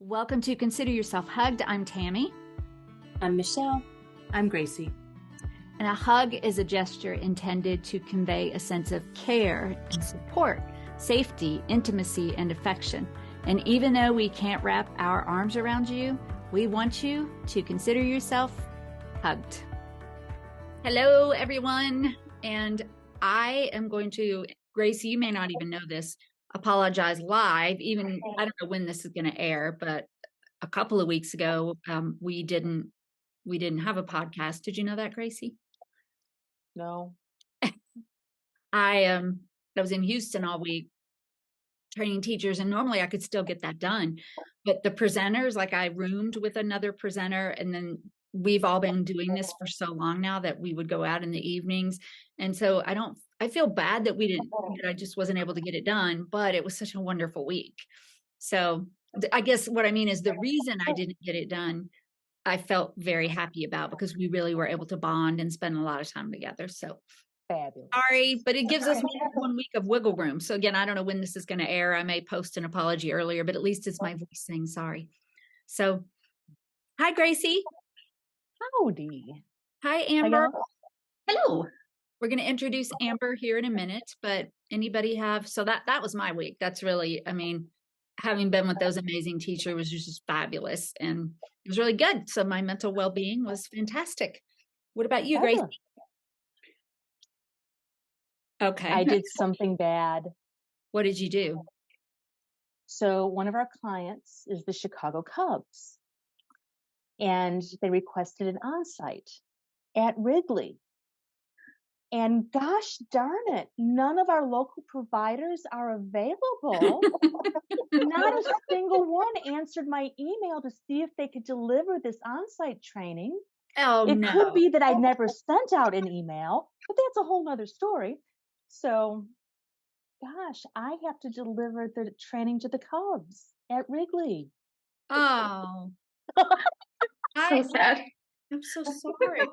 Welcome to Consider Yourself Hugged. I'm Tammy. I'm Michelle. I'm Gracie. And a hug is a gesture intended to convey a sense of care and support, safety, intimacy, and affection. And even though we can't wrap our arms around you, we want you to consider yourself hugged. Hello, everyone. And I am going to, Gracie, you may not even know this, apologize live. Even I don't know when this is going to air, but a couple of weeks ago, we didn't have a podcast. Did you know that, Gracie? No. I was in Houston all week training teachers, and normally I could still get that done, but the presenters, like I roomed with another presenter, and then we've all been doing this for so long now that we would go out in the evenings, and so I feel bad that I just wasn't able to get it done, but it was such a wonderful week. So I guess what I mean is the reason I didn't get it done, I felt very happy about, because we really were able to bond and spend a lot of time together. So Fabulous. sorry, but it gives us 1 week of wiggle room. So again, I don't know when this is going to air. I may post an apology earlier, but at least it's my voice saying sorry. So hi, Gracie. Howdy. Hi, Amber. Hello. We're going to introduce Amber here in a minute, but anybody have, so that was my week. That's really, I mean, having been with those amazing teachers was just fabulous, and it was really good. So my mental well-being was fantastic. What about you, Gracie? Okay. I did something bad. What did you do? So one of our clients is the Chicago Cubs, and they requested an on-site at Wrigley. And gosh darn it, none of our local providers are available. Not a single one answered my email to see if they could deliver this on-site training. Oh, it no. could be that I never sent out an email, but that's a whole nother story. So, gosh, I have to deliver the training to the Cubs at Wrigley. Oh. So sad. I'm so sorry.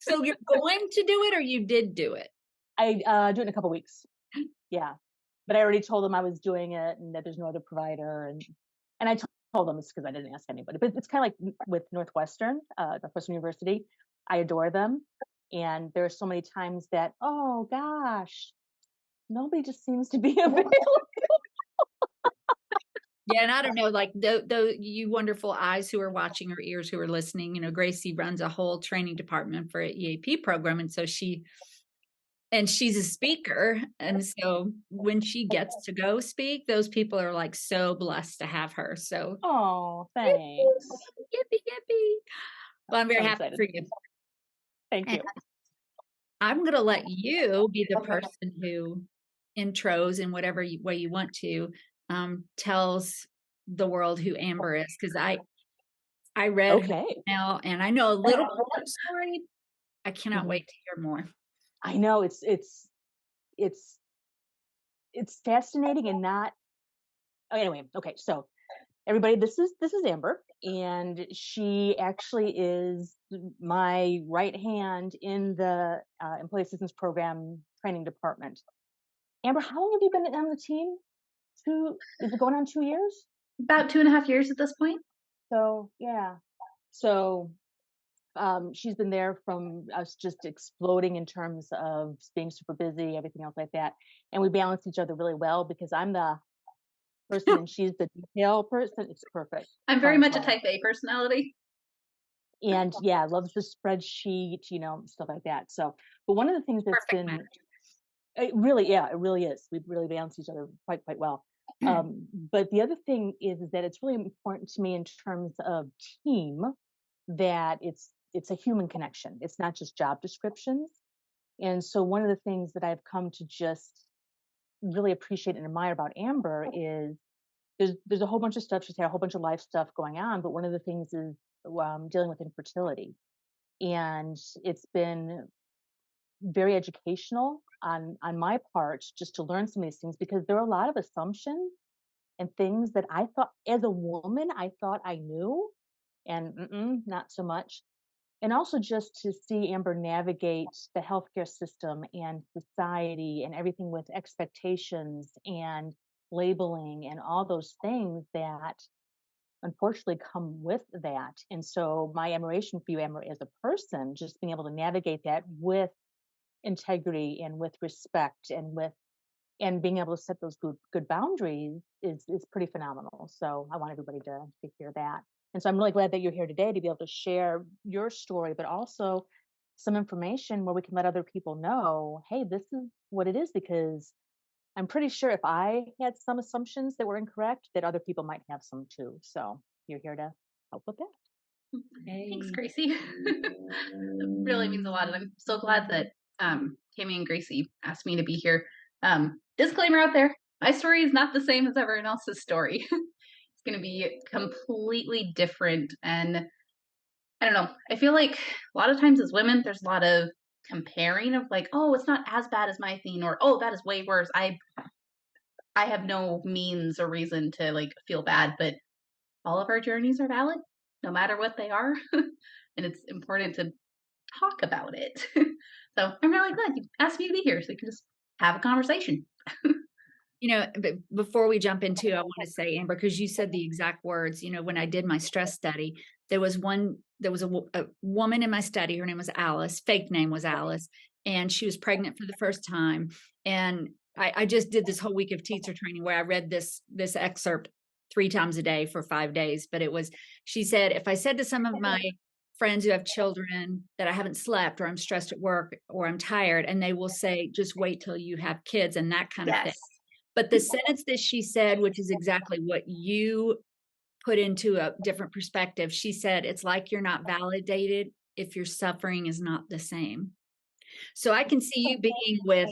So you're going to do it, or you did do it? I do it in a couple weeks. Yeah. But I already told them I was doing it and that there's no other provider. And I told them it's because I didn't ask anybody. But it's kind of like with Northwestern University. I adore them. And there are so many times that, oh gosh, nobody just seems to be available. Yeah, and I don't know, like you wonderful eyes who are watching, or ears who are listening, you know, Gracie runs a whole training department for an EAP program. And so she's a speaker. And so when she gets to go speak, those people are like so blessed to have her. So, oh, thanks. Yippee. Well, I'm very happy for you. Thank you. I'm going to let you be the person who intros in whatever way you want to, tells the world who Amber is, because I read her now, and I know a little bit of her story. I cannot wait to hear more. I know it's fascinating and not. Oh, anyway, okay. So everybody, this is Amber, and she actually is my right hand in the Employee Assistance Program training department. Amber, how long have you been on the team? Is it going on 2 years? About 2.5 years at this point. So yeah. So she's been there from us just exploding in terms of being super busy, everything else like that. And we balance each other really well because I'm the person and she's the detail person. It's perfect. I'm very much a type A personality. And yeah, loves the spreadsheet, stuff like that. So, but one of the things that's been, it really is. We really balance each other quite well. But the other thing is that it's really important to me in terms of team that it's a human connection. It's not just job descriptions. And so one of the things that I've come to just really appreciate and admire about Amber is there's a whole bunch of stuff. She's had a whole bunch of life stuff going on, but one of the things is dealing with infertility. And it's been very educational on my part just to learn some of these things, because there are a lot of assumptions and things that I thought as a woman, I thought I knew, and not so much. And also just to see Amber navigate the healthcare system and society and everything with expectations and labeling and all those things that unfortunately come with that. And so my admiration for you, Amber, as a person, just being able to navigate that with integrity and with respect and being able to set those good boundaries is pretty phenomenal. So I want everybody to hear that. And so I'm really glad that you're here today to be able to share your story, but also some information where we can let other people know, hey, this is what it is, because I'm pretty sure if I had some assumptions that were incorrect, that other people might have some too. So you're here to help with that. Thanks, Gracie. It really means a lot. And I'm so glad that Tammy and Gracie asked me to be here. Disclaimer out there, my story is not the same as everyone else's story. It's going to be completely different. And I don't know. I feel like a lot of times as women, there's a lot of comparing of like, oh, it's not as bad as my thing, or oh, that is way worse. I have no means or reason to like feel bad, but all of our journeys are valid, no matter what they are. And it's important to talk about it. So I'm really glad you asked me to be here so we can just have a conversation. But before we jump into, I want to say, Amber, because you said the exact words, when I did my stress study, there was a woman in my study. Her name was Alice. Fake name was Alice. And she was pregnant for the first time. And I just did this whole week of teacher training where I read this excerpt 3 times a day for 5 days. But she said, if I said to some of my friends who have children that I haven't slept, or I'm stressed at work, or I'm tired, and they will say, just wait till you have kids and that kind of thing. But the sentence that she said, which is exactly what you put into a different perspective, she said, it's like you're not validated if your suffering is not the same. So I can see you being with,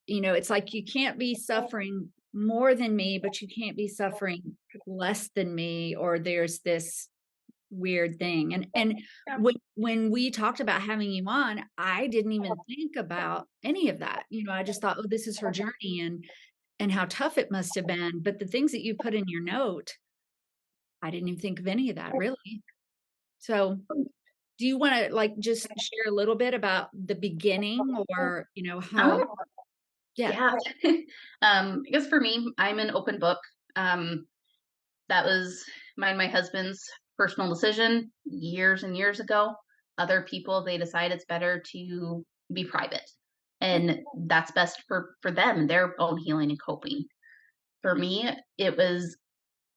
it's like you can't be suffering more than me, but you can't be suffering less than me, or there's this weird thing. And when we talked about having you on, I didn't even think about any of that. I just thought, oh, this is her journey and how tough it must have been. But the things that you put in your note, I didn't even think of any of that, really. So do you want to just share a little bit about the beginning, or, how? Yeah. I guess for me, I'm an open book. That was my husband's personal decision years and years ago. Other people, they decide it's better to be private, and that's best for them, their own healing and coping. For me,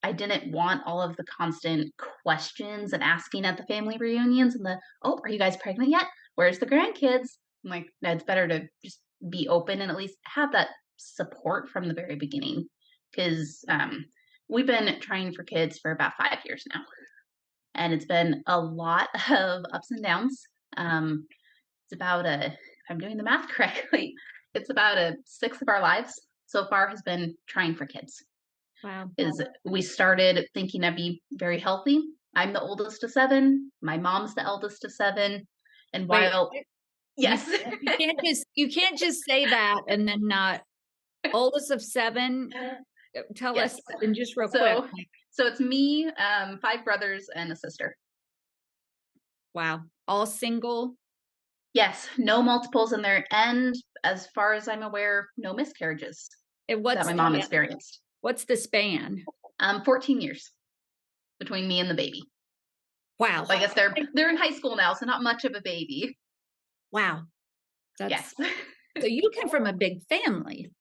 I didn't want all of the constant questions and asking at the family reunions and oh, are you guys pregnant yet? Where's the grandkids? I'm like, no, it's better to just be open and at least have that support from the very beginning. Because we've been trying for kids for about 5 years now. And it's been a lot of ups and downs. It's about if I'm doing the math correctly, it's about 1/6 of our lives so far has been trying for kids. Wow. We started thinking I'd be very healthy. I'm the oldest of 7. My mom's the eldest of 7. And while yes, you can't just say that and then not oldest of 7. Tell us, and just real quick. So it's me, 5 brothers, and a sister. Wow. All single? Yes. No multiples in there. And as far as I'm aware, no miscarriages that my mom experienced. What's the span? 14 years between me and the baby. Wow. So I guess they're in high school now, so not much of a baby. Wow. Yes. So you come from a big family.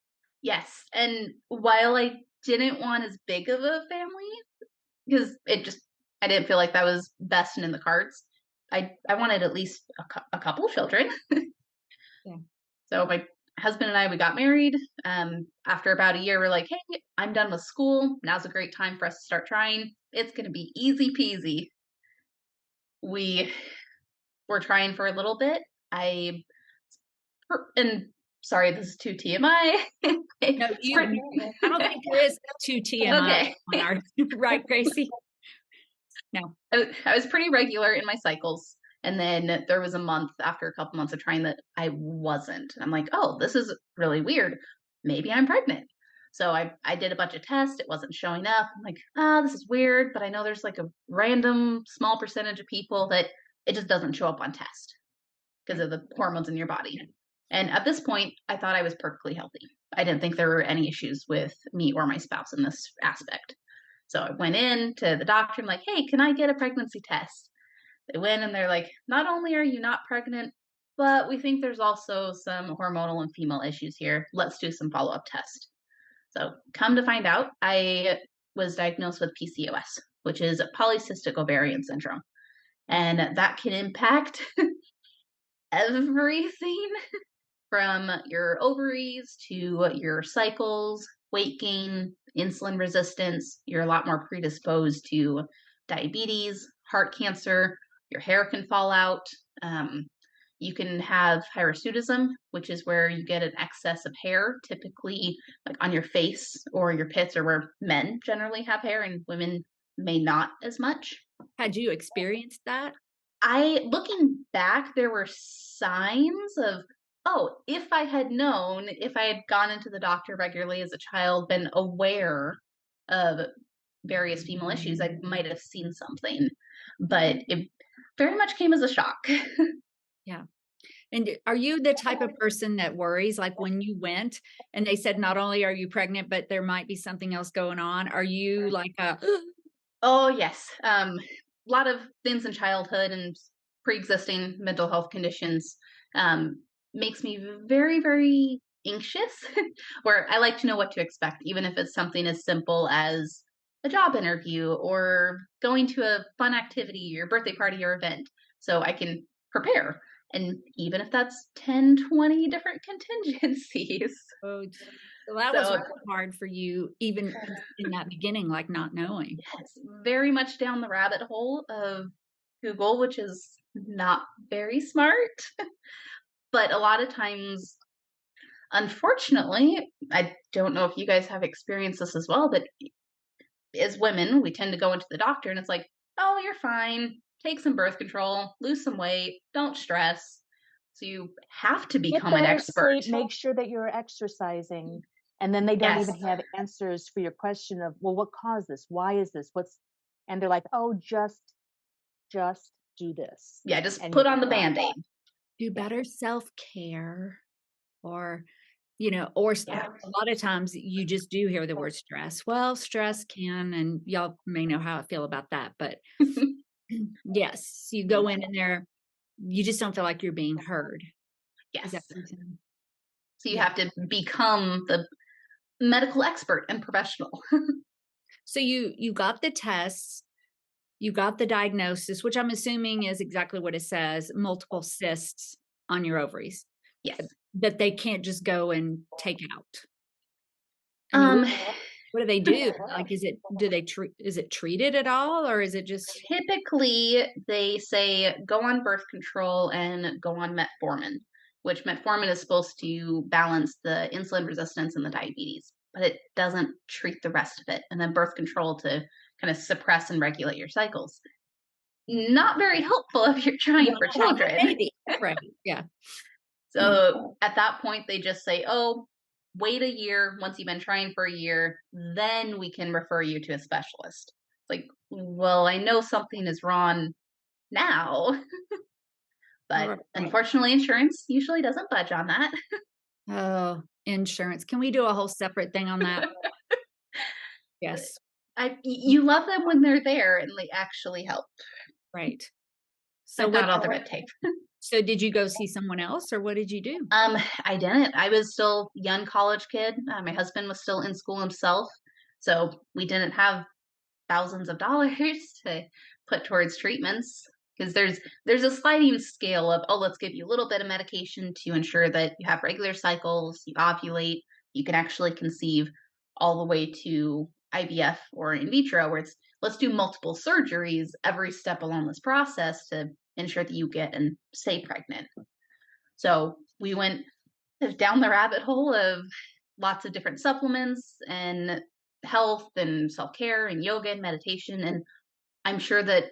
Yes. And while I didn't want as big of a family, because I didn't feel like that was best and in the cards, I wanted at least a couple children. Yeah. So my husband and I, we got married. After about a year, we're like, hey, I'm done with school. Now's a great time for us to start trying. It's going to be easy peasy. We were trying for a little bit. And sorry, this is too TMI. No, I don't think there is too TMI on our right, Gracie? No. I was pretty regular in my cycles. And then there was a month after a couple months of trying that I wasn't. I'm like, oh, this is really weird. Maybe I'm pregnant. So I did a bunch of tests. It wasn't showing up. I'm like, this is weird. But I know there's like a random small percentage of people that it just doesn't show up on test because of the hormones in your body. And at this point, I thought I was perfectly healthy. I didn't think there were any issues with me or my spouse in this aspect. So I went in to the doctor. I'm like, hey, can I get a pregnancy test? They went and they're like, not only are you not pregnant, but we think there's also some hormonal and female issues here. Let's do some follow-up tests. So come to find out, I was diagnosed with PCOS, which is polycystic ovarian syndrome. And that can impact everything from your ovaries to your cycles, weight gain, insulin resistance. You're a lot more predisposed to diabetes, heart cancer. Your hair can fall out. You can have hirsutism, which is where you get an excess of hair, typically like on your face or your pits, or where men generally have hair and women may not as much. Had you experienced that? Looking back, there were signs of, oh, if I had known, if I had gone into the doctor regularly as a child, been aware of various female issues, I might have seen something. But it very much came as a shock. Yeah. And are you the type of person that worries, like when you went and they said, not only are you pregnant, but there might be something else going on? Are you like Oh, yes. A lot of things in childhood and pre-existing mental health conditions makes me very, very anxious, where I like to know what to expect, even if it's something as simple as a job interview or going to a fun activity or birthday party or event, so I can prepare. And even if that's 10, 20 different contingencies. Oh, so that was really hard for you, even in that beginning, like not knowing. Yes, very much down the rabbit hole of Google, which is not very smart. But a lot of times, unfortunately, I don't know if you guys have experienced this as well, but as women, we tend to go into the doctor and it's like, oh, you're fine. Take some birth control, lose some weight, don't stress. So you have to become an expert. Make sure that you're exercising. And then they don't even have answers for your question of, well, what caused this? Why is this? And they're like, oh, just do this. Yeah, just put on the Band-Aid. Do better self-care, or or a lot of times you just do hear the word stress. Well, stress can, and y'all may know how I feel about that, but yes, you go in there, you just don't feel like you're being heard. Yes. So you have to become the medical expert and professional. So you got the tests, you got the diagnosis, which I'm assuming is exactly what it says, multiple cysts on your ovaries. Yes. That they can't just go and take out. What do they do? Like, is it treated at all, or is it just? Typically, they say go on birth control and go on metformin, which metformin is supposed to balance the insulin resistance and the diabetes, but it doesn't treat the rest of it. And then birth control to kind of suppress and regulate your cycles. Not very helpful if you're trying for children. Maybe. Right. Yeah. So at that point, they just say, oh, wait a year. Once you've been trying for a year, then we can refer you to a specialist. It's like, well, I know something is wrong now. But unfortunately, insurance usually doesn't budge on that. Oh, insurance. Can we do a whole separate thing on that? Yes. You love them when they're there and they actually help. Right. So not all the red tape. So did you go see someone else, or what did you do? I didn't. I was still a young college kid. My husband was still in school himself. So we didn't have thousands of dollars to put towards treatments, because there's a sliding scale of, oh, let's give you a little bit of medication to ensure that you have regular cycles, you ovulate, you can actually conceive, all the way to IVF or in vitro, where it's, let's do multiple surgeries every step along this process to ensure that you get and stay pregnant. So we went down the rabbit hole of lots of different supplements and health and self-care and yoga and meditation. And I'm sure that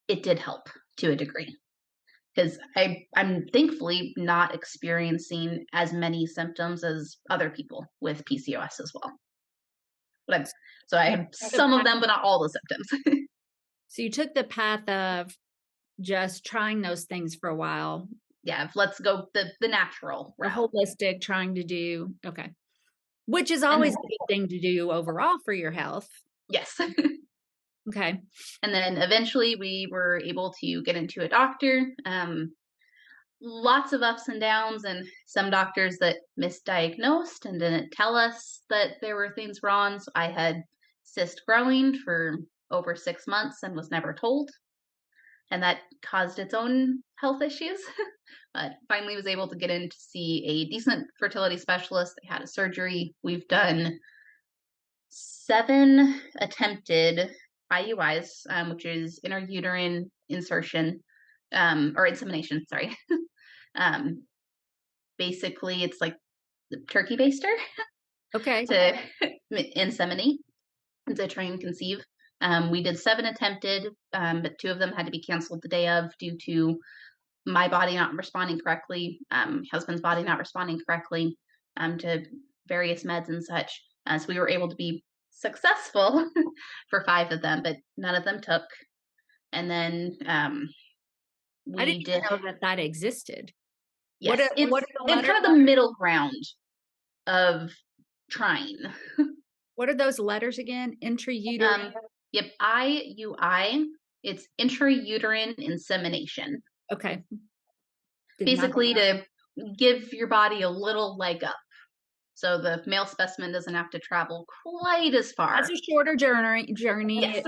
it did help to a degree, because I'm thankfully not experiencing as many symptoms as other people with PCOS as well. So I have some of them, but not all the symptoms. So you took the path of just trying those things for a while. Yeah, let's go the natural route. Holistic, trying to do, okay. Which is always a good thing to do overall for your health. Yes. Okay. And then eventually we were able to get into a doctor. Lots of ups and downs, and some doctors that misdiagnosed and didn't tell us that there were things wrong. So I had cyst growing for over 6 months and was never told. And that caused its own health issues. But finally was able to get in to see a decent fertility specialist. They had a surgery. We've done 7 attempted IUIs, which is intrauterine insertion, or insemination, sorry. Basically, it's like the turkey baster Okay. to inseminate, to try and conceive. We did 7 attempted, but 2 of them had to be canceled the day of due to my body not responding correctly, husband's body not responding correctly to various meds and such. So we were able to be successful for 5 of them, but none of them took. And then we I didn't did know that existed. Yes, what are the it's kind of the middle ground of trying. What are those letters again? Intrauterine. Yep, IUI. It's intrauterine insemination. Okay. Basically, to give your body a little leg up, so the male specimen doesn't have to travel quite as far. It's a shorter journey. Yes.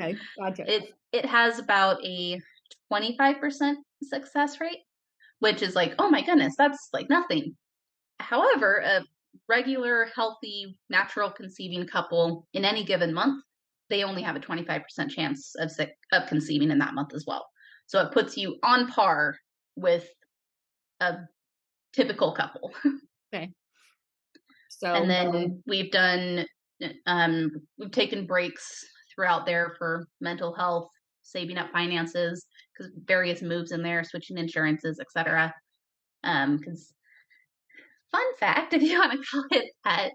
Okay, gotcha. It has about a 25% success rate, which is like, oh my goodness, that's like nothing. However, a regular, healthy, natural conceiving couple in any given month, they only have a 25% chance of conceiving in that month as well. So it puts you on par with a typical couple. Okay. So, and then we've taken breaks throughout there for mental health, saving up finances, because various moves in there, switching insurances, etc. Because fun fact, if you want to call it that,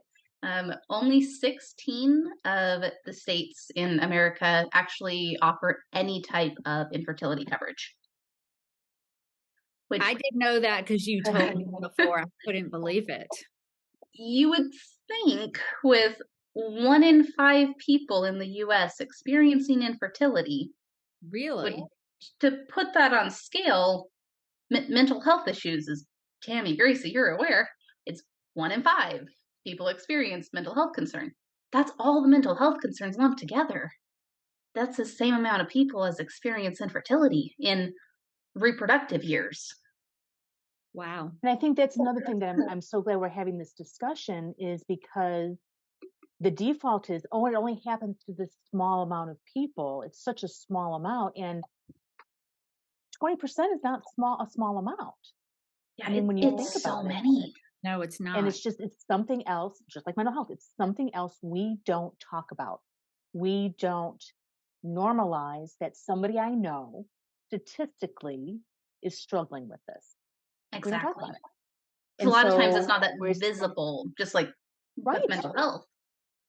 only 16 of the states in America actually offer any type of infertility coverage. I didn't know that because you told me before. I couldn't believe it. You would think with 1 in 5 people in the U.S. experiencing infertility. Really? To put that on scale, mental health issues is, Tammy, Gracie, you're aware, it's 1 in 5 people experience mental health concern. That's all the mental health concerns lumped together. That's the same amount of people as experience infertility in reproductive years. Wow. And I think that's another thing that I'm so glad we're having this discussion, is because the default is, oh, it only happens to this small amount of people. It's such a small amount, and 20% is not a small amount. Yeah, I mean, when you think so about many. No, it's not. And it's something else, just like mental health. It's something else we don't talk about. We don't normalize that somebody I know statistically is struggling with this. Exactly. We don't talk about it. And a lot of times it's not that visible, just like right. with mental health.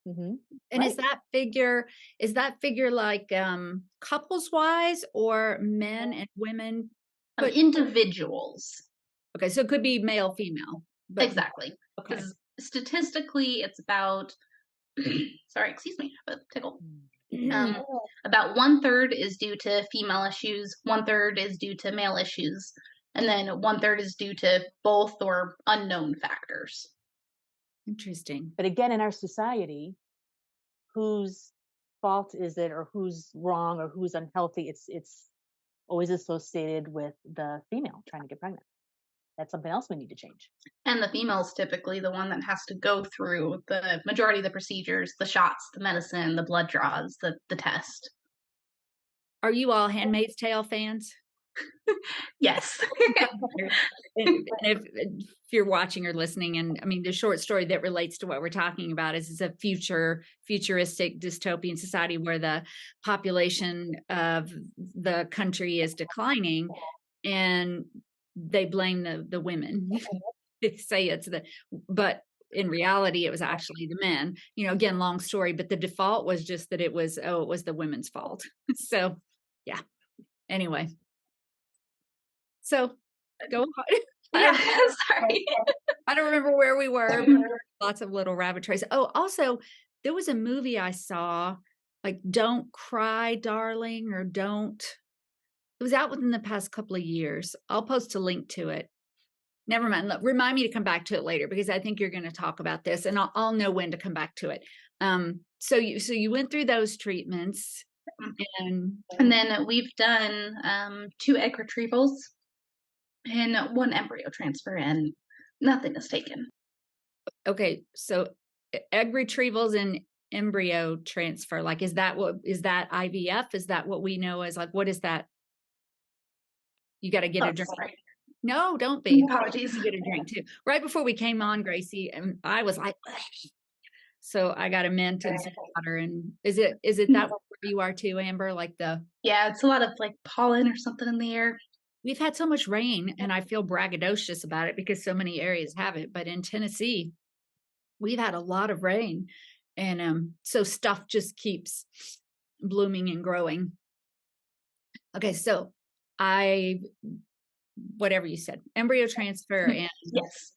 Mm-hmm. And right. is that figure like couples wise or men and women? Individuals. Okay, so it could be male, female. But, exactly. Okay. Because statistically, it's about, sorry, excuse me, but tickle. About 1/3 is due to female issues, 1/3 is due to male issues, and then 1/3 is due to both or unknown factors. Interesting. But again, in our society, whose fault is it, or who's wrong, or who's unhealthy? It's always associated with the female trying to get pregnant. That's something else we need to change. And the female's typically the one that has to go through the majority of the procedures, the shots, the medicine, the blood draws, the test. Are you all Handmaid's Tale fans? Yes. And if you're watching or listening, and I mean, the short story that relates to what we're talking about is a futuristic dystopian society where the population of the country is declining, and they blame the women. They say but in reality, it was actually the men. Again, long story, but the default was just that it was the women's fault. So, yeah. Anyway. So go on. Yeah, sorry. I don't remember where we were. Lots of little rabbit trails. Oh, also, there was a movie I saw like, don't cry, darling, or don't. It was out within the past couple of years. I'll post a link to it. Never mind. Remind me to come back to it later, because I think you're going to talk about this, and I'll know when to come back to it. So you went through those treatments, and then we've done 2 egg retrievals and 1 embryo transfer, and nothing is taken. Okay, so egg retrievals and embryo transfer, like, is that IVF? Is that what we know as, like, what is that? You got to get a drink. Sorry. No, don't be. Apologies. You get a drink too. Right before we came on, Gracie, and I was like, ugh. So I got a mint and some water. And is it that where you are too, Amber? Like yeah, it's a lot of like pollen or something in the air. We've had so much rain, and I feel braggadocious about it because so many areas have it. But in Tennessee, we've had a lot of rain, and so stuff just keeps blooming and growing. Okay, so whatever you said, embryo transfer and yes,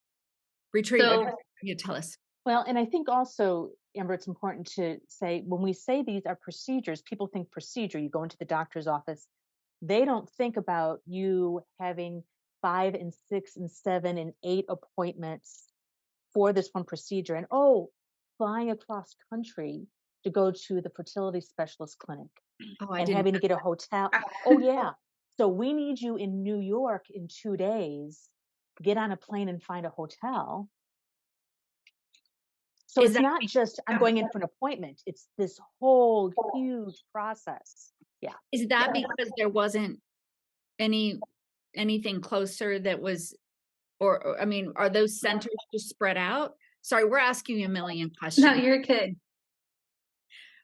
retrieval. So, you tell us. Well, and I think also, Amber, it's important to say, when we say these are procedures, people think procedure. You go into the doctor's office. They don't think about you having 5 and 6 and 7 and 8 appointments for this one procedure, and flying across country to go to the fertility specialist clinic, and having to get a hotel. Oh yeah. So we need you in New York in 2 days. Get on a plane and find a hotel. So it's not just I'm going in for an appointment. It's this whole huge process. Yeah. Is that because there wasn't anything closer that was, or I mean, are those centers just spread out? Sorry, we're asking you a million questions. No, you're good.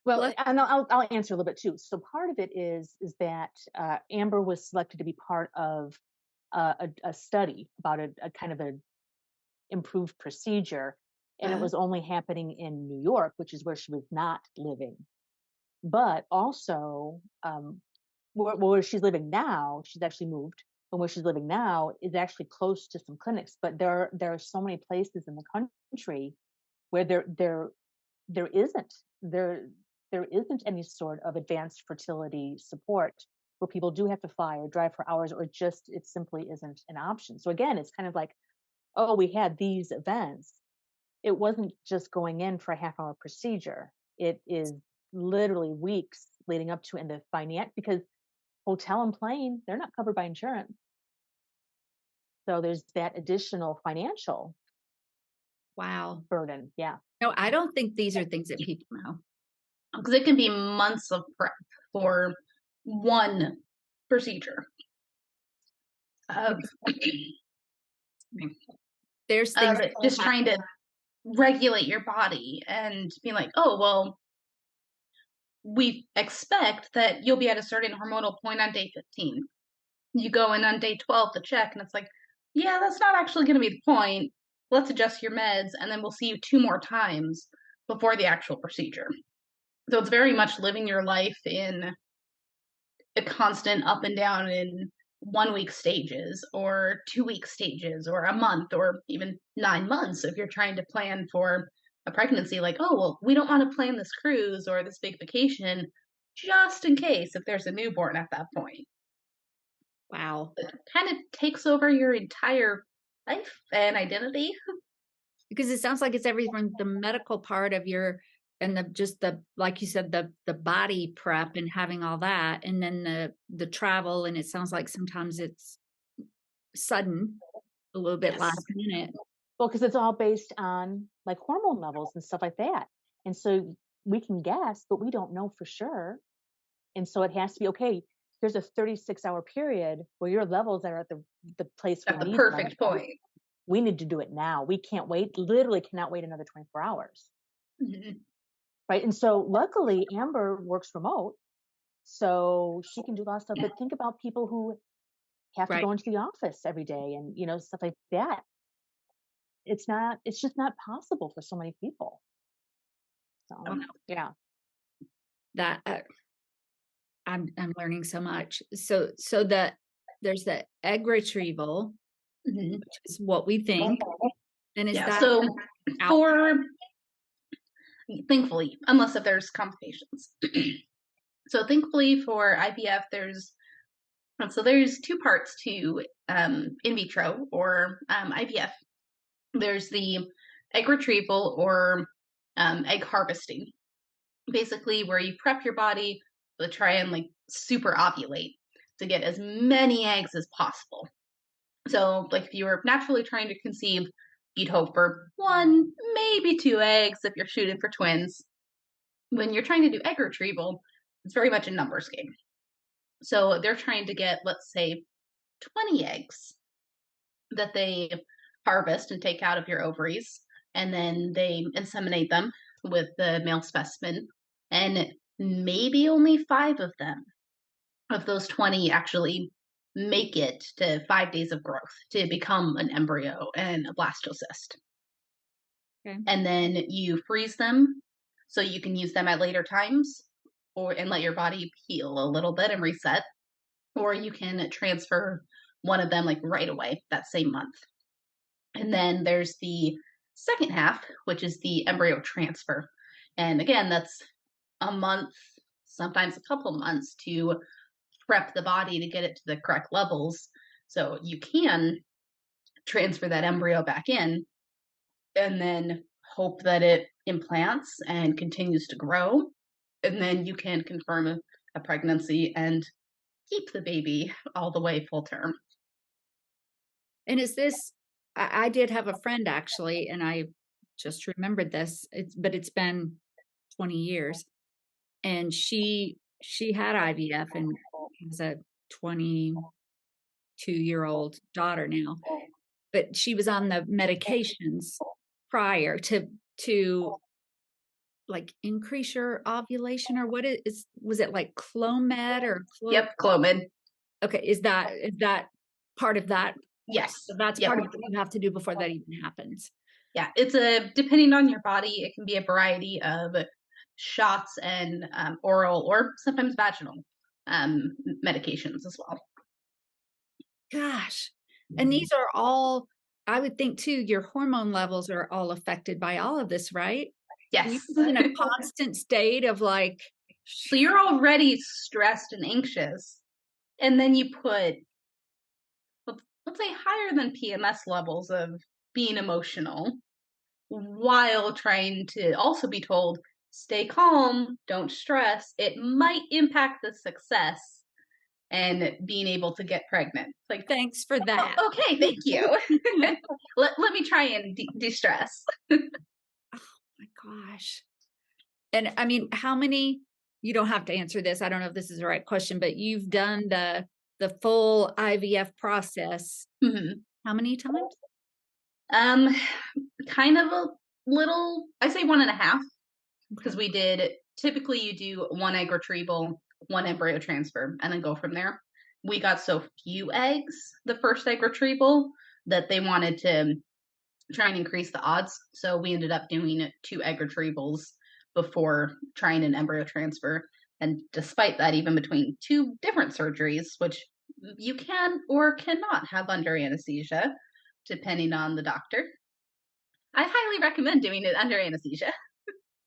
Well, and I'll answer a little bit too. So part of it is that Amber was selected to be part of a study about a kind of an improved procedure, and it was only happening in New York, which is where she was not living. But also, where she's living now, she's actually moved. But where she's living now is actually close to some clinics. But there are so many places in the country where there isn't any sort of advanced fertility support, where people do have to fly or drive for hours, or just it simply isn't an option. So again, it's kind of like, we had these events. It wasn't just going in for a half-hour procedure. It is literally weeks leading up to, and the finance, because hotel and plane, they're not covered by insurance. So there's that additional financial burden. Yeah. No, I don't think these are things that people know. Because it can be months of prep for one procedure. There's things just trying to regulate your body and be like, we expect that you'll be at a certain hormonal point on day 15. You go in on day 12 to check, and it's like, yeah, that's not actually going to be the point. Let's adjust your meds, and then we'll see you 2 more times before the actual procedure. So it's very much living your life in a constant up and down in 1-week stages or 2-week stages or a month or even 9 months if you're trying to plan for a pregnancy. Like, we don't want to plan this cruise or this big vacation just in case if there's a newborn at that point. Wow. It kind of takes over your entire life and identity. Because it sounds like it's everything from the medical part of your, and like you said, the body prep and having all that, and then the travel, and it sounds like sometimes it's sudden, a little bit last minute. Well, because it's all based on like hormone levels and stuff like that, and so we can guess, but we don't know for sure, and so it has to be okay. There's a 36-hour period where your levels are at the place at the perfect point. We need to do it now. We can't wait. Literally cannot wait another 24 hours. Mm-hmm. Right. And so luckily Amber works remote, so she can do a lot of stuff. But think about people who have to go into the office every day and, stuff like that. It's just not possible for so many people. So, yeah. That I'm learning so much. So there's the egg retrieval, which is what we think. And is that so thankfully, unless if there's complications. So thankfully for IVF, there's two parts to in vitro or IVF. There's the egg retrieval or egg harvesting, basically where you prep your body to try and like super ovulate to get as many eggs as possible. So like if you were naturally trying to conceive, you'd hope for 1, maybe 2 eggs if you're shooting for twins. When you're trying to do egg retrieval, it's very much a numbers game. So they're trying to get, let's say, 20 eggs that they harvest and take out of your ovaries, and then they inseminate them with the male specimen, and maybe only 5 of them, of those 20, actually make it to 5 days of growth to become an embryo and a blastocyst. Okay. And then you freeze them so you can use them at later times, and let your body heal a little bit and reset, or you can transfer one of them like right away that same month. And then there's the second half, which is the embryo transfer. And again, that's a month, sometimes a couple months to prep the body to get it to the correct levels. So you can transfer that embryo back in and then hope that it implants and continues to grow. And then you can confirm a pregnancy and keep the baby all the way full term. And is this, I did have a friend actually, and I just remembered this, but it's been 20 years. And she had IVF and has a 22-year-old daughter now. But she was on the medications prior to like increase your ovulation, or was it like Clomid or Yep, Clomid. Okay, is that part of that? Yes. So that's part of what you have to do before that even happens. Yeah, it's depending on your body, it can be a variety of shots and oral or sometimes vaginal medications as well. Gosh. And these are all, I would think too, your hormone levels are all affected by all of this, right? Yes. You're in a constant state of like. So you're already stressed and anxious. And then you put, let's say, higher than PMS levels of being emotional, while trying to also be told, stay calm, don't stress. It might impact the success and being able to get pregnant. Like, thanks for that. Oh, okay, thank you. let me try and de-stress. Oh my gosh. And I mean, how many, you don't have to answer this, I don't know if this is the right question, but you've done the full IVF process. Mm-hmm. How many times? Kind of a little, I say 1.5, because we did, typically you do 1 egg retrieval, 1 embryo transfer, and then go from there. We got so few eggs the first egg retrieval that they wanted to try and increase the odds. So we ended up doing 2 egg retrievals before trying an embryo transfer. And despite that, even between 2 different surgeries, which you can or cannot have under anesthesia, depending on the doctor, I highly recommend doing it under anesthesia.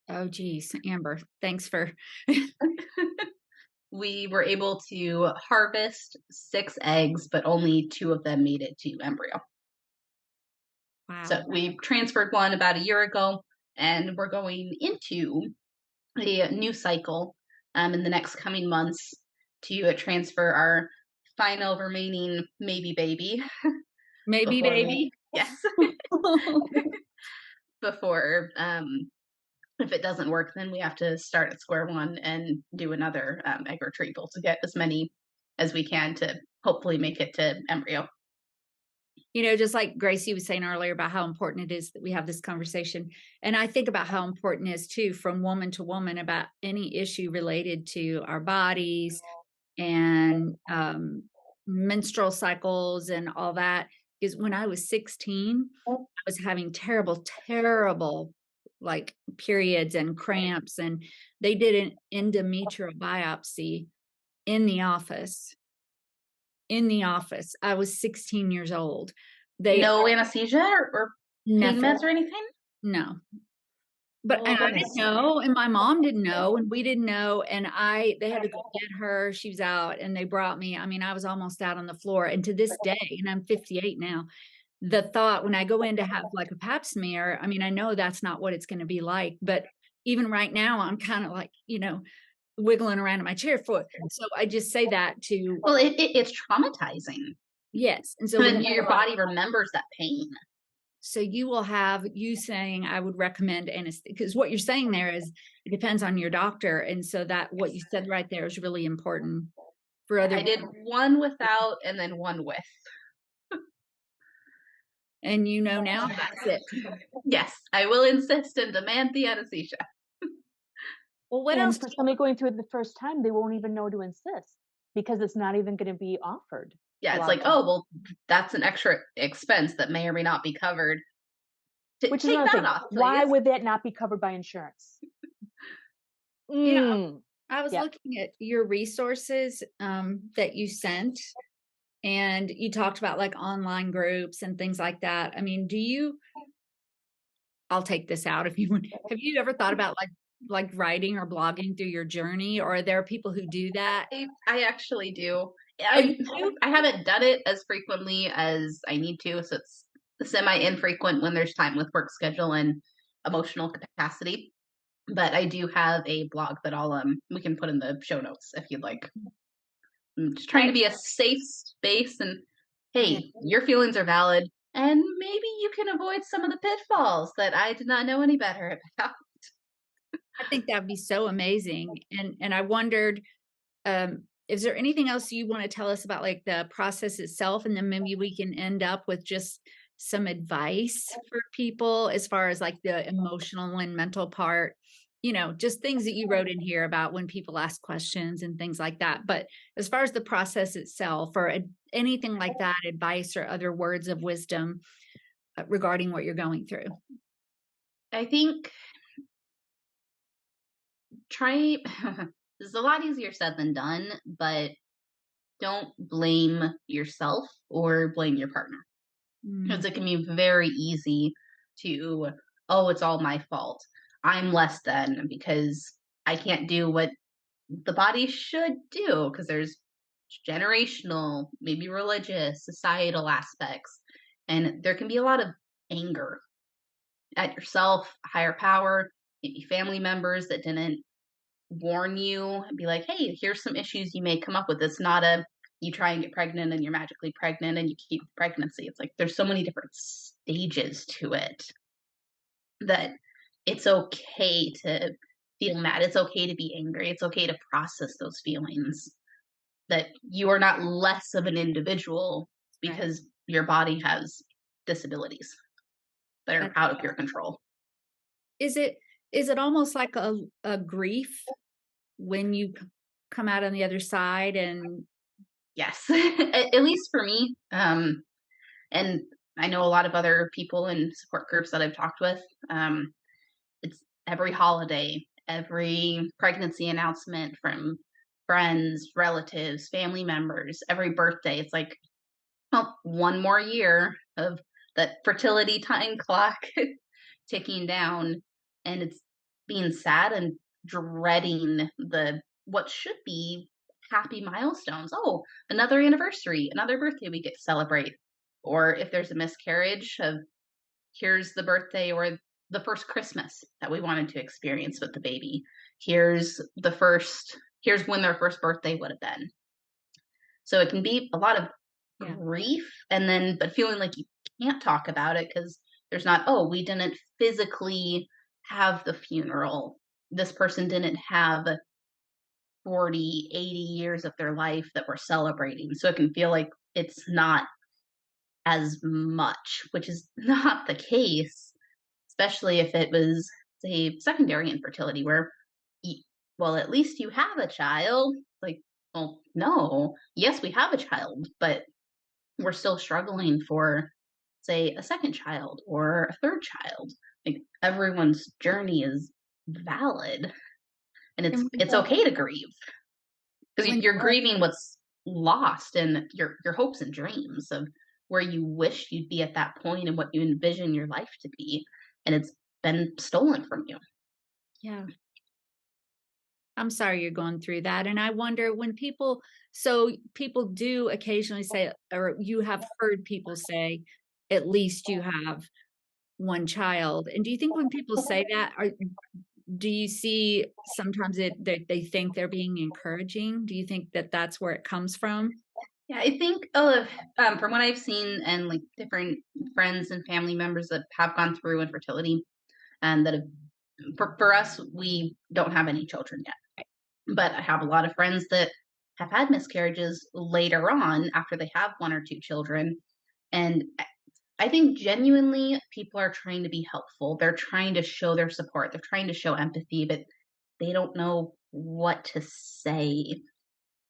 Oh, geez, Amber, thanks for. We were able to harvest 6 eggs, but only 2 of them made it to embryo. Wow. So we transferred 1 about a year ago, and we're going into a new cycle in the next coming months to transfer our final remaining maybe baby. Maybe baby? Yes. Before, if it doesn't work, then we have to start at square one and do another egg retrieval to get as many as we can to hopefully make it to embryo. You know, just like Gracie was saying earlier about how important it is that we have this conversation. And I think about how important it is too, from woman to woman, about any issue related to our bodies and menstrual cycles and all that. Is when I was 16, I was having terrible like periods and cramps, and they did an endometrial biopsy in the office. I was 16 years old. No anesthesia or pain meds or anything? No. But Oh and I didn't goodness. know, and my mom didn't know, and we didn't know, and they had to go get her. She was out, and they brought me. I mean, I was almost out on the floor. And to this day, and I'm 58 now, the thought when I go in to have like a pap smear, I mean, I know that's not what it's going to be like, but even right now, I'm kind of like, wiggling around in my chair for. So I just say that to, Well, it's traumatizing. yes. And so And then your body remembers that pain. so you will have you saying, I would recommend anesthesia, because what you're saying there is it depends on your doctor. And so that what you said right there is really important for other. I did one without and then one with. And now that's it. Yes, I will insist and demand the anesthesia. Well, what And else? for somebody going through it the first time, they won't even know to insist because it's not even going to be offered. Yeah, it's like, oh, well, that's an extra expense that may or may not be covered. Which is another thing. Why would that not be covered by insurance? I was looking at your resources that you sent, and you talked about like online groups and things like that. I mean, I'll take this out if you want. Have you ever thought about like writing or blogging through your journey, or are there people who do that? I actually do. I haven't done it as frequently as I need to, so it's semi-infrequent when there's time with work schedule and emotional capacity. But I do have a blog that we can put in the show notes if you'd like. I'm just trying to be a safe space, and hey, your feelings are valid, and maybe you can avoid some of the pitfalls that I did not know any better about. I think that'd be so amazing. And I wondered, is there anything else you want to tell us about like the process itself? And then maybe we can end up with just some advice for people as far as like the emotional and mental part, just things that you wrote in here about when people ask questions and things like that. But as far as the process itself or anything like that, advice or other words of wisdom regarding what you're going through. I think this is a lot easier said than done, but don't blame yourself or blame your partner. Because it can be very easy to, oh, it's all my fault. I'm less than because I can't do what the body should do, because there's generational, maybe religious, societal aspects. And there can be a lot of anger at yourself, higher power, maybe family members that didn't warn you and be like, hey, here's some issues you may come up with. It's not you try and get pregnant and you're magically pregnant and you keep pregnancy. It's like there's so many different stages to it that it's okay to feel mad. It's okay to be angry. It's okay to process those feelings. That you are not less of an individual because your body has disabilities that are out of your control. Is it almost like a grief when you come out on the other side? And yes, at least for me, and I know a lot of other people in support groups that I've talked with. It's every holiday, every pregnancy announcement from friends, relatives, family members, every birthday. It's like, well, one more year of that fertility time clock ticking down, and it's being sad and dreading what should be happy milestones. Oh, another anniversary, another birthday we get to celebrate. Or if there's a miscarriage of here's the birthday or the first Christmas that we wanted to experience with the baby. Here's when their first birthday would have been. So it can be a lot of grief, but feeling like you can't talk about it because there's not, oh, we didn't physically have the funeral. This person didn't have 40, 80 years of their life that we're celebrating. So it can feel like it's not as much, which is not the case, especially if it was, say, secondary infertility where, well, at least you have a child. Like, well, no, yes, we have a child, but we're still struggling for, say, a second child or a third child. Like, everyone's journey is valid, and it's okay to grieve because you're grieving what's lost and your hopes and dreams of where you wish you'd be at that point and what you envision your life to be, and it's been stolen from you. Yeah. I'm sorry you're going through that. And I wonder when people do occasionally say, or you have heard people say, at least you have one child. And do you think when people say that, do you see sometimes they think they're being encouraging? Do you think that that's where it comes from? Yeah, I think from what I've seen and like different friends and family members that have gone through infertility and that have, for us, we don't have any children yet. But I have a lot of friends that have had miscarriages later on after they have one or two children. And I think genuinely people are trying to be helpful. They're trying to show their support. They're trying to show empathy, but they don't know what to say.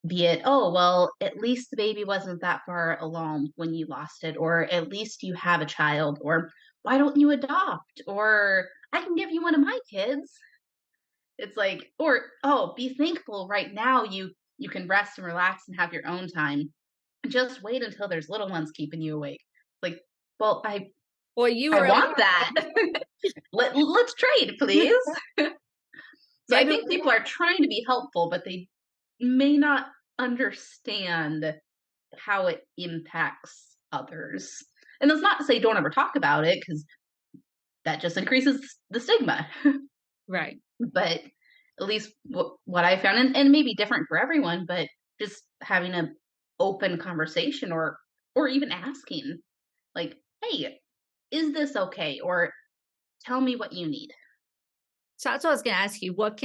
Be it, oh, well, at least the baby wasn't that far along when you lost it, or at least you have a child, or why don't you adopt, or I can give you one of my kids. It's like, or oh, be thankful right now you can rest and relax and have your own time. Just wait until there's little ones keeping you awake. Like, well, Well, you I were want that. Let's trade, please. So I think people are trying to be helpful, but they may not understand how it impacts others. And that's not to say don't ever talk about it, because that just increases the stigma. Right. But at least what I found, and it may be different for everyone, but just having an open conversation or even asking, like, hey, is this okay? Or tell me what you need. So that's what I was going to ask you. What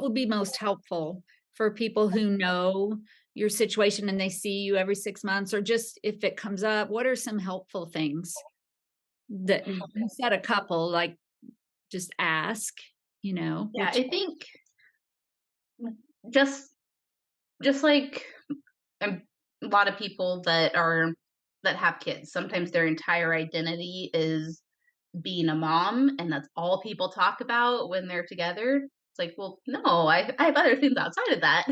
would be most helpful for people who know your situation and they see you every 6 months, or just if it comes up, what are some helpful things that you said a couple, like just ask, Yeah, I think just like a lot of people that have kids, sometimes their entire identity is being a mom, and that's all people talk about when they're together. It's like, well, no, I have other things outside of that.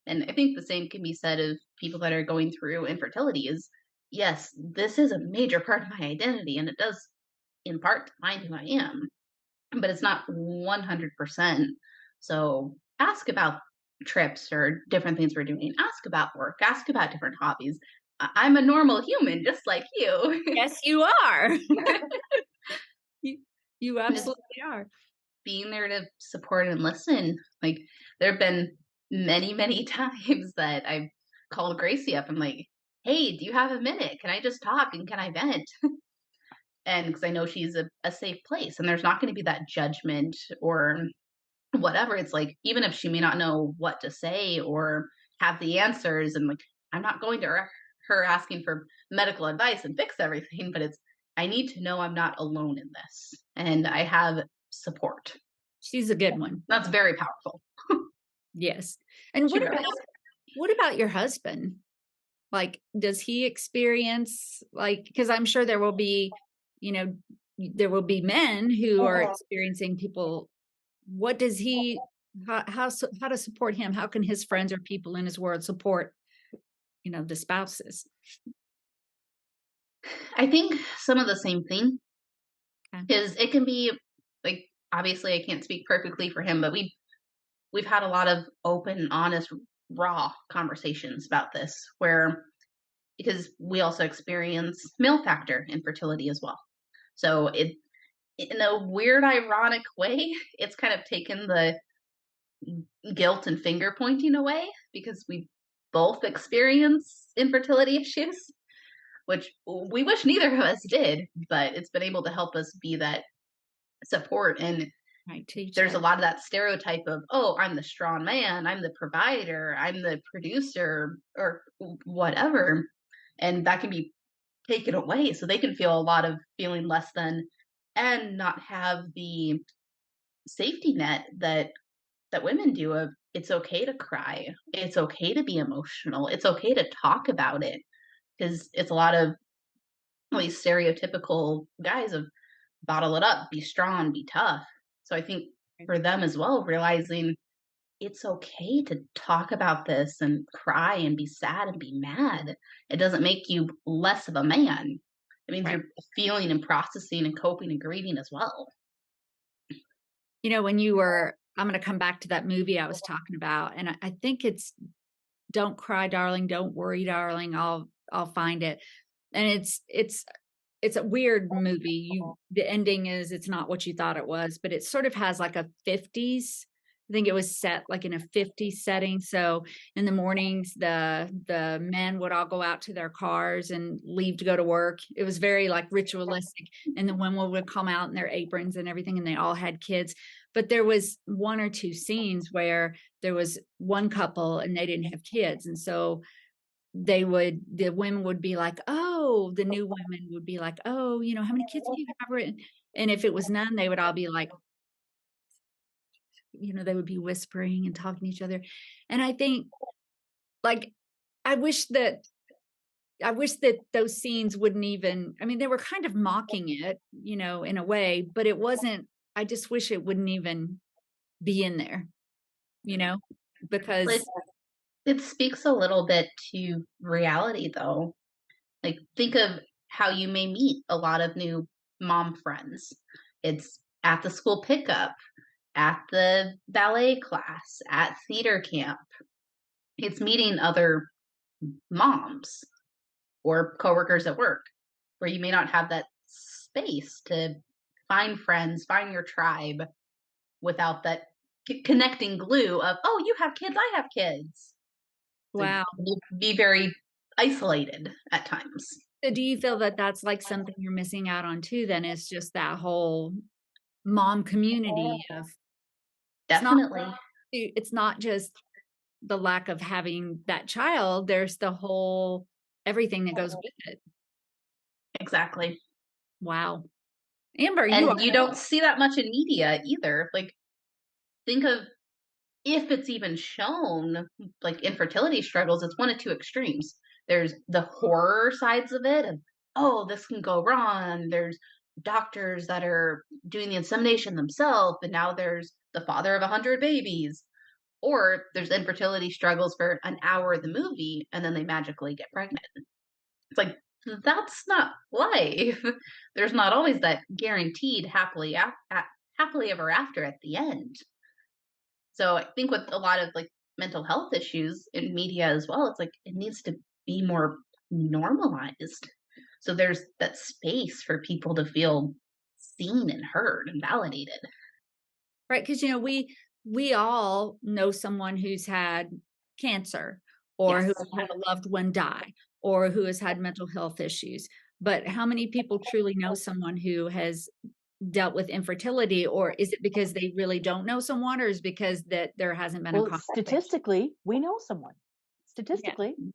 And I think the same can be said of people that are going through infertility is, yes, this is a major part of my identity, and it does in part define who I am, but it's not 100%. So ask about trips or different things we're doing. Ask about work. Ask about different hobbies. I'm a normal human, just like you. Yes, you are. You absolutely are. Being there to support and listen. Like, there have been many, many times that I've called Gracie up. I'm like, hey, do you have a minute? Can I just talk and can I vent? And because I know she's a safe place and there's not going to be that judgment or whatever. It's like, even if she may not know what to say or have the answers, and like, I'm not going to her asking for medical advice and fix everything, but it's, I need to know I'm not alone in this and I have support. She's a good one. That's very powerful. Yes. And what about your husband? Like, does he experience, like, because I'm sure there will be, there will be men who are experiencing people. What does he, how to support him? How can his friends or people in his world support, the spouses? I think some of the same thing is it can be like, obviously I can't speak perfectly for him, but we've had a lot of open, honest, raw conversations about this, where because we also experience male factor infertility as well. So it, in a weird, ironic way, it's kind of taken the guilt and finger pointing away, because we both experience infertility issues, which we wish neither of us did, but it's been able to help us be that support. And there's a lot of that stereotype of, oh, I'm the strong man, I'm the provider, I'm the producer, or whatever. And that can be taken away. So they can feel a lot of feeling less than and not have the safety net that women do of, it's okay to cry. It's okay to be emotional. It's okay to talk about it. Because it's a lot of these stereotypical guys of bottle it up, be strong, be tough. So I think for them as well, realizing it's okay to talk about this and cry and be sad and be mad. It doesn't make you less of a man. It means you're feeling and processing and coping and grieving as well. When I'm going to come back to that movie I was talking about, and I think it's Don't Cry, Darling, Don't Worry, Darling. I'll find it. And it's a weird movie. The ending is it's not what you thought it was, but it sort of has like a 50s. I think it was set like in a 50s setting. So in the mornings, the men would all go out to their cars and leave to go to work. It was very like ritualistic. And the women would come out in their aprons and everything, and they all had kids. But there was one or two scenes where there was one couple and they didn't have kids. And so the women would be like, oh, the new women would be like, oh, how many kids do you have? And if it was none, they would all be like, they would be whispering and talking to each other. And I think, like, I wish that those scenes wouldn't even, I mean, they were kind of mocking it, in a way, but it wasn't, I just wish it wouldn't even be in there, because it speaks a little bit to reality, though. Like, think of how you may meet a lot of new mom friends. It's at the school pickup, at the ballet class, at theater camp. It's meeting other moms or coworkers at work where you may not have that space to find friends, find your tribe without that connecting glue of, oh, you have kids, I have kids. Wow. You'll be very isolated at times. So do you feel that that's like something you're missing out on too, then, is just that whole mom community of Definitely. It's not just the lack of having that child, there's the whole everything that goes with it. Exactly. Wow. Amber, and you don't see that much in media either. Like, think of, if it's even shown, like infertility struggles, it's one of two extremes. There's the horror sides of it, and oh, this can go wrong. There's doctors that are doing the insemination themselves, and now there's the father of 100 babies. Or there's infertility struggles for an hour of the movie, and then they magically get pregnant. It's like, that's not life. There's not always that guaranteed happily ever after at the end. So I think with a lot of like mental health issues in media as well, it's like it needs to be more normalized. So there's that space for people to feel seen and heard and validated. Right, because we all know someone who's had cancer, or Yes. who had a loved one die, or who has had mental health issues. But how many people truly know someone who has dealt with infertility? Or is it because they really don't know someone, or is it because that there hasn't been a conversation? Statistically, we know someone. Statistically. Yeah.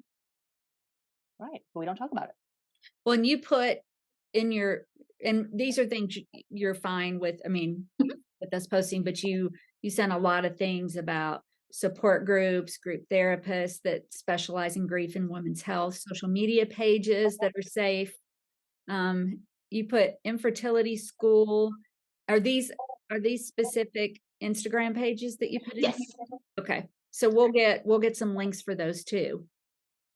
Right. But we don't talk about it. Well, and you put in and these are things you're fine with, I mean, with us posting, but you sent a lot of things about support groups, group therapists that specialize in grief and women's health, social media pages that are safe. You put infertility school. Are these specific Instagram pages that you put in? Yes. Here? Okay. So we'll get some links for those too.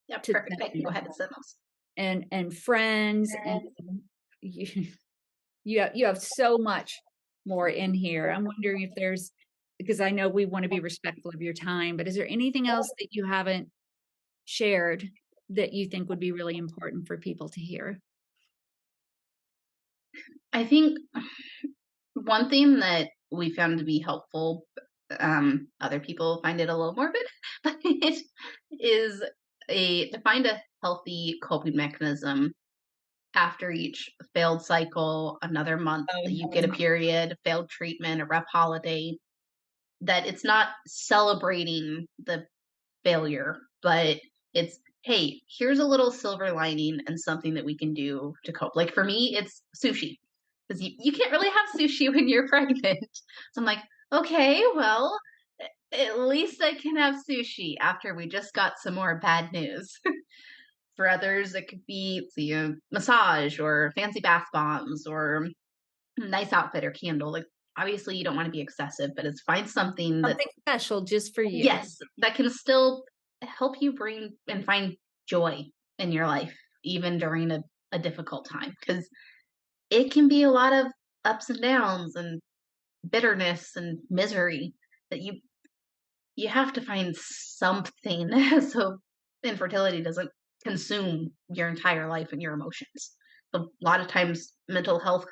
Yeah, perfect. I can go ahead and send those. And friends, and you have so much more in here. I'm wondering if there's, because I know we want to be respectful of your time, but is there anything else that you haven't shared that you think would be really important for people to hear? I think one thing that we found to be helpful, other people find it a little morbid, but it is to find a healthy coping mechanism after each failed cycle, another month that you get a period, failed treatment, a rough holiday, that it's not celebrating the failure, but it's, hey, here's a little silver lining and something that we can do to cope. Like for me, it's sushi, because you can't really have sushi when you're pregnant. So I'm like, okay, well, at least I can have sushi after we just got some more bad news. For others, it could be a massage or fancy bath bombs or nice outfit or candle. Like, obviously, you don't want to be excessive, but it's find something special just for you. Yes, that can still help you bring and find joy in your life, even during a difficult time, because it can be a lot of ups and downs and bitterness and misery, that you have to find something so infertility doesn't consume your entire life and your emotions. A lot of times mental health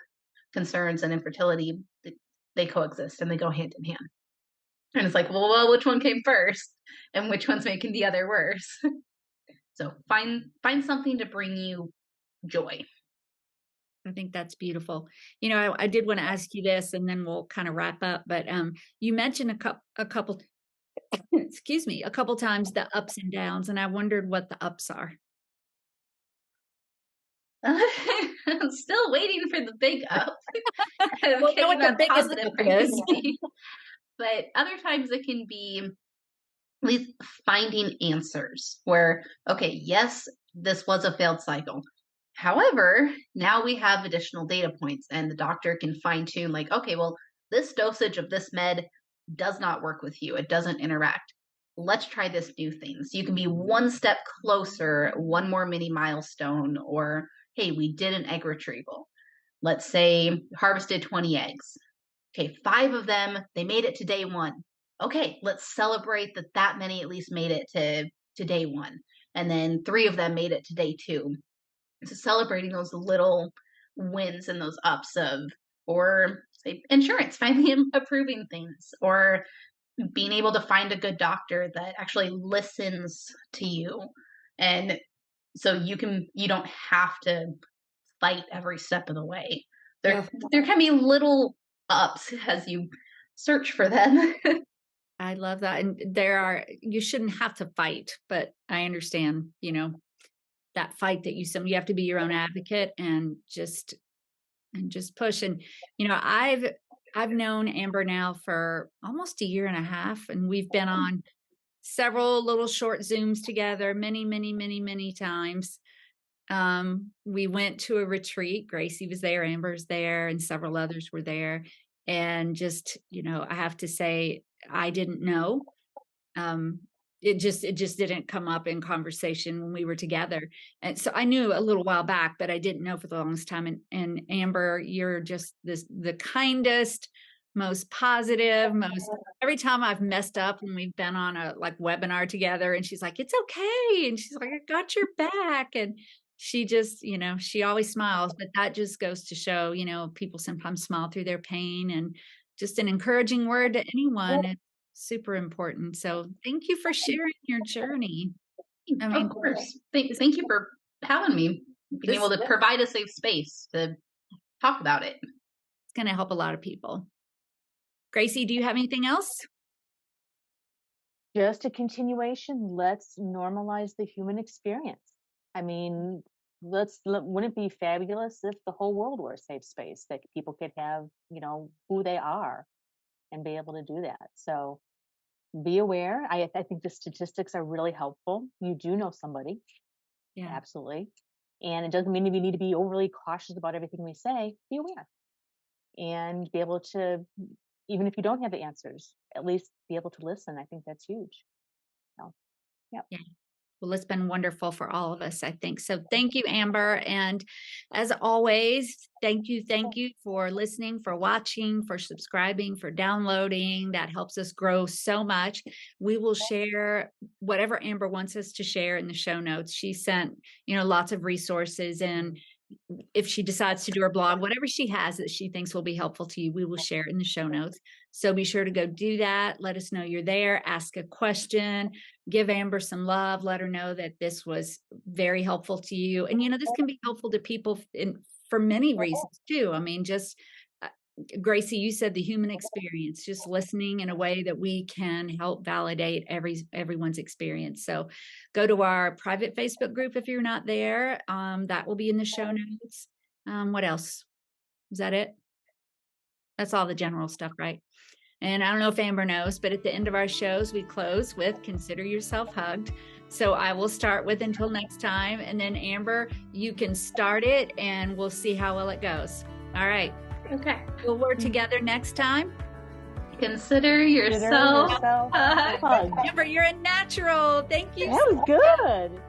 concerns and infertility, they coexist and they go hand in hand. And it's like, well, which one came first and which one's making the other worse? So find something to bring you joy. I think that's beautiful. I did want to ask you this, and then we'll kind of wrap up, but you mentioned a couple excuse me, a couple times the ups and downs, and I wondered what the ups are. I'm still waiting for the big up. Well, what the biggest is. But other times it can be at least finding answers where, okay, yes, this was a failed cycle. However, now we have additional data points and the doctor can fine tune like, okay, well, this dosage of this med does not work with you. It doesn't interact. Let's try this new thing. So you can be one step closer, one more mini milestone, or, hey, we did an egg retrieval. Let's say harvested 20 eggs. Okay, 5 of them, they made it to day 1. Okay, let's celebrate that many at least made it to day 1. And then 3 of them made it to day 2. So celebrating those little wins and those ups or say insurance, finally approving things, or being able to find a good doctor that actually listens to you. And so you don't have to fight every step of the way. There can be little ups as you search for them. I love that. And you shouldn't have to fight, but I understand, that fight that you have to be your own advocate and just push. And, I've known Amber now for almost a year and a half, and we've been on several little short Zooms together many, many, many, many times. We went to a retreat. Gracie was there, Amber's there, and several others were there. And just, I have to say, I didn't know. It just didn't come up in conversation when we were together. And so I knew a little while back, but I didn't know for the longest time. And Amber, you're just the kindest, most positive, every time I've messed up when we've been on a webinar together, and she's like, it's okay. And she's like, I got your back. And she just, she always smiles, but that just goes to show, people sometimes smile through their pain, and just an encouraging word to anyone is super important. So thank you for sharing your journey. Of course. Thank you for having me, being able to provide a safe space to talk about it. It's going to help a lot of people. Gracie, do you have anything else? Just a continuation. Let's normalize the human experience. I mean, wouldn't it be fabulous if the whole world were a safe space that people could have, who they are and be able to do that. So be aware. I think the statistics are really helpful. You do know somebody. Yeah, absolutely. And it doesn't mean we need to be overly cautious about everything we say. Be aware and be able to, even if you don't have the answers, at least be able to listen. I think that's huge. So, yeah. Well, it's been wonderful for all of us, I think. So thank you, Amber. And as always, thank you for listening, for watching, for subscribing, for downloading. That helps us grow so much. We will share whatever Amber wants us to share in the show notes. She sent, lots of resources, and if she decides to do her blog, whatever she has that she thinks will be helpful to you, we will share in the show notes. So be sure to go do that. Let us know you're there. Ask a question. Give Amber some love. Let her know that this was very helpful to you. And, this can be helpful to people for many reasons too. I mean, just Gracie, you said the human experience, just listening in a way that we can help validate everyone's experience. So go to our private Facebook group if you're not there. That will be in the show notes. What else? Is that it? That's all the general stuff, right? And I don't know if Amber knows, but at the end of our shows, we close with consider yourself hugged. So I will start with until next time. And then Amber, you can start it and we'll see how well it goes. All right. Okay. We'll work together next time. Consider yourself hugged. Amber, you're a natural. Thank you. That was good.